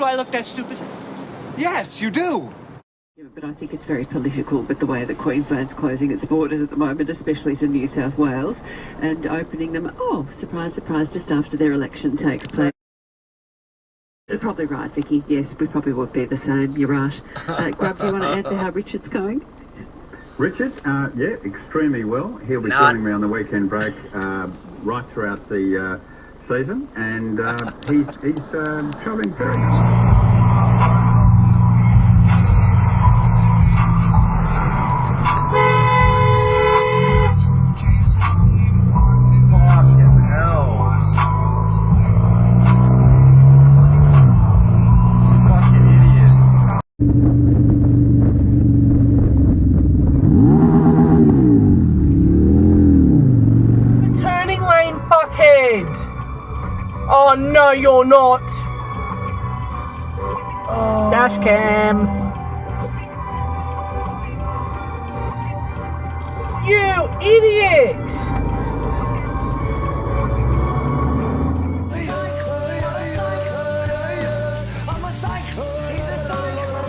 Do I look that stupid? Yes, you do. Yeah, but I think it's very political with the way that Queensland's closing its borders at the moment, especially to New South Wales, and opening them, oh, surprise, surprise, just after their election takes place. You're probably right, Vicky. Yes, we probably would be the same. You're right. Grub, do you want to answer how Richard's going? Richard, yeah, extremely well. He'll be joining me on the weekend break right throughout the season, and he's travelling very... Oh no, you're not. Oh. Dash cam. You idiot! I'm a cycler. He's a cycler.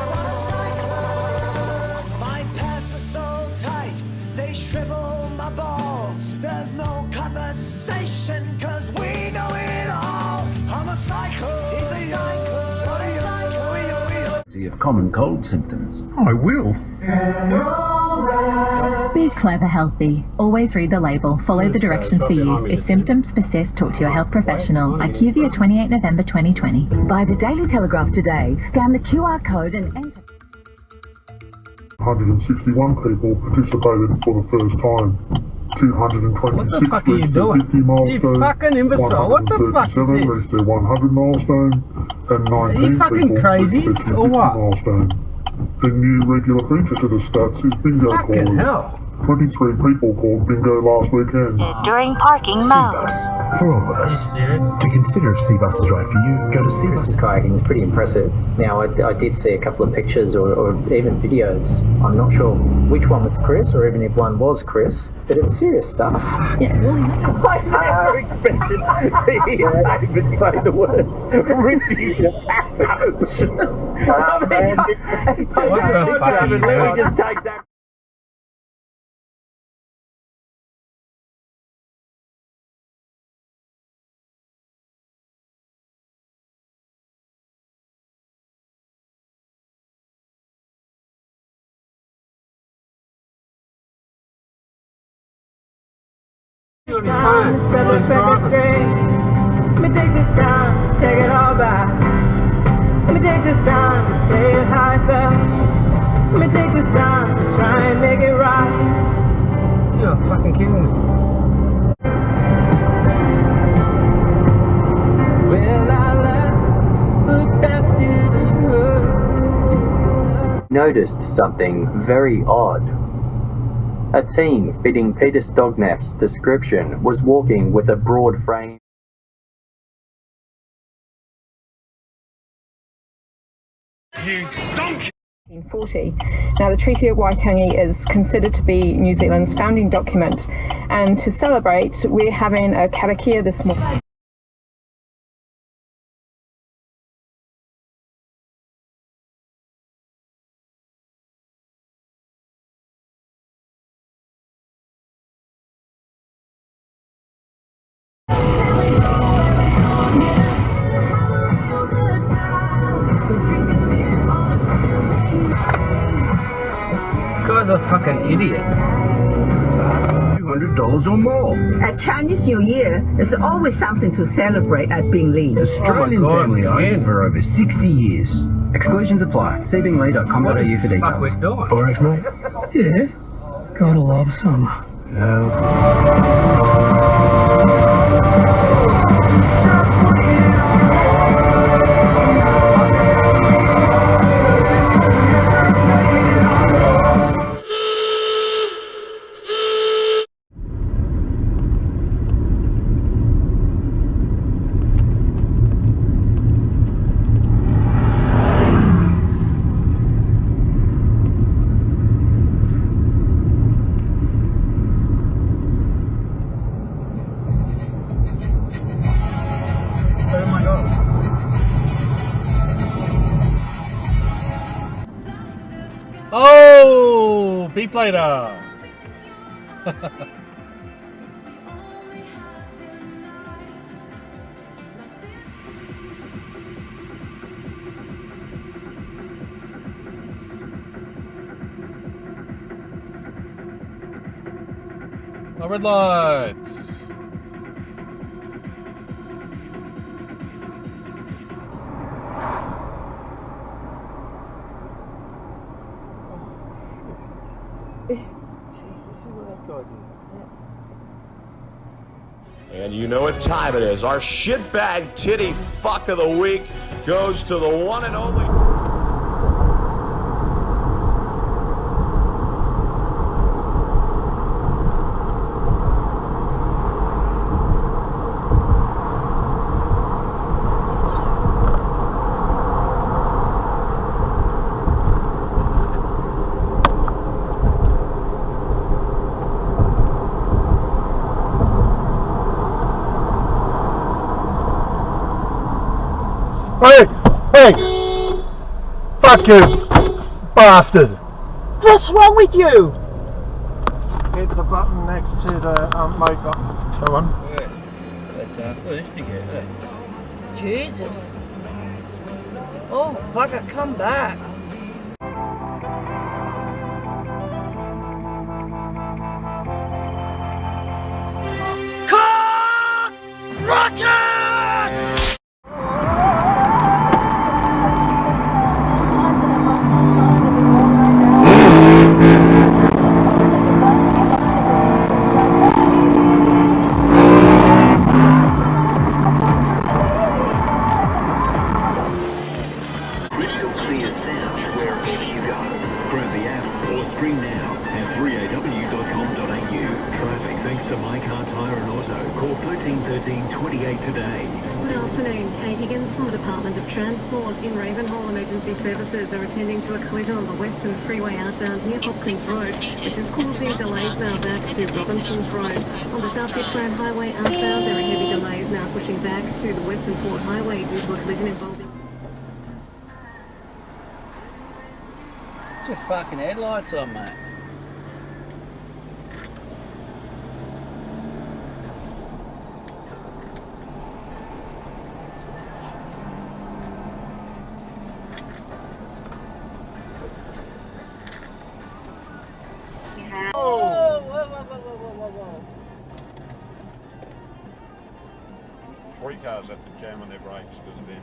My pants are so tight, they shrivel my balls. There's no conversation, cause we know it all. I'm a cycler. He's a cycler. Of common cold symptoms. I will. Be clever healthy. Always read the label. Follow the directions for use. If symptoms persist, talk to your health professional. IQVIA 28 November 2020. Buy the Daily Telegraph today. Scan the QR code and enter. 161 people participated for the first time. 226 What the fuck are you doing? 50 milestone, You fucking imbecile. What the fuck is 137 this? reached their 100 milestone, and 19 Are you fucking people crazy, reached their or 250 what? milestone. The new regular feature to the stats is bingo Fucking calling. hell. 23 people called bingo last weekend. During parking mode. For all of us. To consider if Seabus is right for you, go to Seabus. Chris's kayaking is pretty impressive. Now, I did see a couple of pictures or even videos. I'm not sure which one was Chris or even if one was Chris, but it's serious stuff. Yeah, really. I never expected to hear David say the words ridiculous happens. What the fuck are you Let doing? me just take that. Let me take this time, take it all back. Let me take this time to say it how I felt. Let me take this time to try and make it right. You're fucking kidding me. Well, I look back to the Noticed something very odd. A teen fitting Peter Stogneff's description was walking with a broad frame. You donkey! 1940. Now, the Treaty of Waitangi is considered to be New Zealand's founding document, and to celebrate, we're having a karakia this morning. guy's a fucking idiot. $200 or more. At Chinese New Year, there's always something to celebrate at Bingli. Australian family owned for over 60 years. Exclusions apply. See bingli.com.au for details. Fuck, we're doing. Forex, mate? Yeah, gotta love some. No. sleep later. No red lights. Jesus, see what that guy did. And you know what time it is. Our shitbag titty fuck of the week goes to the one and only... Hey! Fuck you, bastard! What's wrong with you? Hit the button next to the makeup. Go on. Jesus. Oh, bugger, come back. Rocket! Stream now at 3aw.com.au. Traffic thanks to My Car Tyre and Auto. Call 1313 28 today. Good afternoon. Kate Higgins from the Department of Transport. In Ravenhall, emergency services are attending to a collision on the Western Freeway outbound near Hopkins Road, which is causing delays now back to Robinson's Road. On the South Gippsland Highway outbound, there are heavy delays now pushing back to the Western Port Highway due to a collision involving... What's your fucking headlights on, mate? Whoa, whoa, whoa, whoa, whoa, whoa, whoa. 3 cars have to jam on their brakes because of them.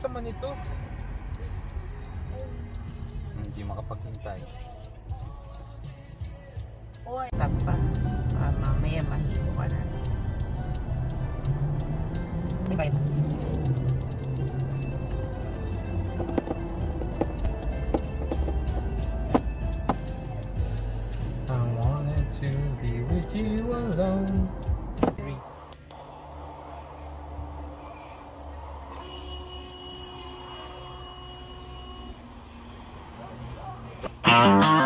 Naman ito. Hindi makapaghintay. Oy, tapat. Mamaya mahigo ka na. Diba ito? I wanted to be with you alone. Thank you.